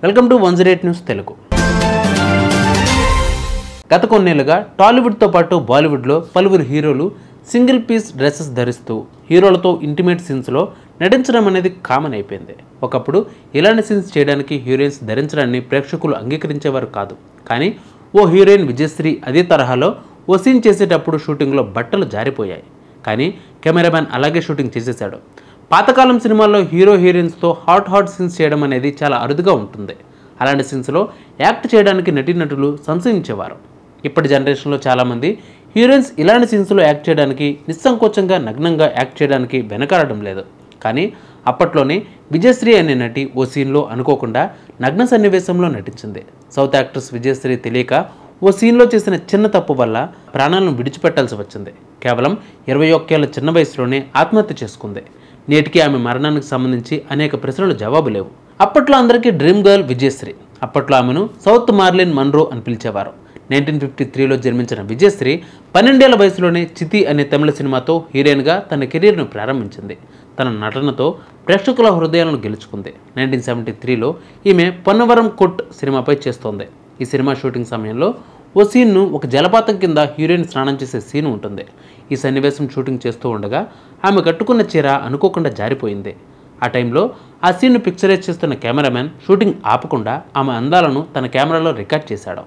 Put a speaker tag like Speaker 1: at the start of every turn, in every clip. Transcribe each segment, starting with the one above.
Speaker 1: Welcome to 108 news Telugu. గత కొన్నేళ్లుగా టాలీవుడ్తో పాటు బాలీవుడ్లో పలువురు హీరోలు సింగిల్ పీస్ డ్రెస్సెస్ ధరిస్తూ హీరోలతో ఇంటిమేట్ సీన్స్లో నటించడం అనేది కామన్ అయిపోయింది. ఒకప్పుడు ఇలాంటి సీన్స్ చేయడానికి హీరోయిన్స్ ధరించడాన్ని ప్రేక్షకులు అంగీకరించేవారు కాదు. కానీ ఓ హీరోయిన్ విజయశ్రీ అదే తరహాలో ఓ సీన్ చేసేటప్పుడు షూటింగ్లో బట్టలు జారిపోయాయి. కానీ కెమెరామ్యాన్ అలాగే షూటింగ్ చేసేశాడు. పాతకాలం సినిమాల్లో హీరో హీరోయిన్స్తో హాట్ సీన్స్ చేయడం అనేది చాలా అరుదుగా ఉంటుంది. అలాంటి సీన్స్లో యాక్ట్ చేయడానికి నటీనటులు సంశయించేవారు. ఇప్పటి జనరేషన్లో చాలామంది హీరోయిన్స్ ఇలాంటి సీన్స్లో యాక్ట్ చేయడానికి నిస్సంకోచంగా నగ్నంగా యాక్ట్ చేయడానికి వెనకాడడం లేదు. కానీ అప్పట్లోనే విజయశ్రీ అనే నటి ఓ సీన్లో అనుకోకుండా నగ్న సన్నివేశంలో నటించింది. సౌత్ యాక్ట్రెస్ విజయశ్రీ తెలియక ఓ సీన్లో చేసిన చిన్న తప్పు వల్ల ప్రాణాలను విడిచిపెట్టాల్సి వచ్చింది. కేవలం 21 ఏళ్ల చిన్న వయసులోనే ఆత్మహత్య చేసుకుంది. నేటికి ఆమె మరణానికి సంబంధించి అనేక ప్రశ్నలు జవాబు లేవు. అప్పట్లో అందరికీ డ్రీమ్ గర్ల్ విజయశ్రీ. అప్పట్లో ఆమెను సౌత్ మార్లిన్ మన్రో అని పిలిచేవారు. 1953లో జన్మించిన విజయశ్రీ 12 ఏళ్ల వయసులోనే చితి అనే తమిళ సినిమాతో హీరోయిన్గా తన కెరీర్ను ప్రారంభించింది. తన నటనతో ప్రేక్షకుల హృదయాలను గెలుచుకుంది. 1973లో ఈమె పొన్నవరం కొట్ సినిమాపై చేస్తోంది. ఈ సినిమా షూటింగ్ సమయంలో ఓ సీన్ను ఒక జలపాతం కింద హీరోయిన్ స్నానం చేసే సీన్ ఉంటుంది. ఈ సన్నివేశం షూటింగ్ చేస్తూ ఉండగా ఆమె కట్టుకున్న చీర అనుకోకుండా జారిపోయింది. ఆ టైంలో ఆ సీన్ను పిక్చరైజ్ చేస్తున్న కెమెరామ్యాన్ షూటింగ్ ఆపకుండా ఆమె అందాలను తన కెమెరాలో రికార్డ్ చేశాడు.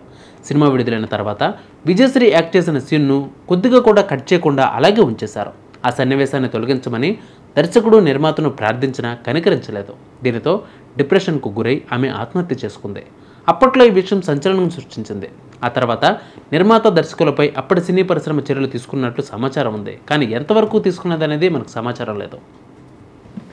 Speaker 1: సినిమా విడుదలైన తర్వాత విజయశ్రీ యాక్ట్ చేసిన సీన్ను కొద్దిగా కూడా కట్ చేయకుండా అలాగే ఉంచేశారు. ఆ సన్నివేశాన్ని తొలగించమని దర్శకుడు నిర్మాతను ప్రార్థించినా కనికరించలేదు. దీనితో డిప్రెషన్కు గురై ఆమె ఆత్మహత్య చేసుకుంది. అప్పట్లో ఈ విషయం సంచలనం సృష్టించింది. ఆ తర్వాత నిర్మాత దర్శకులపై అప్పటి సినీ పరిశ్రమ చర్యలు తీసుకున్నట్లు సమాచారం ఉంది. కానీ ఎంతవరకు తీసుకున్నదనేది మనకు సమాచారం లేదు.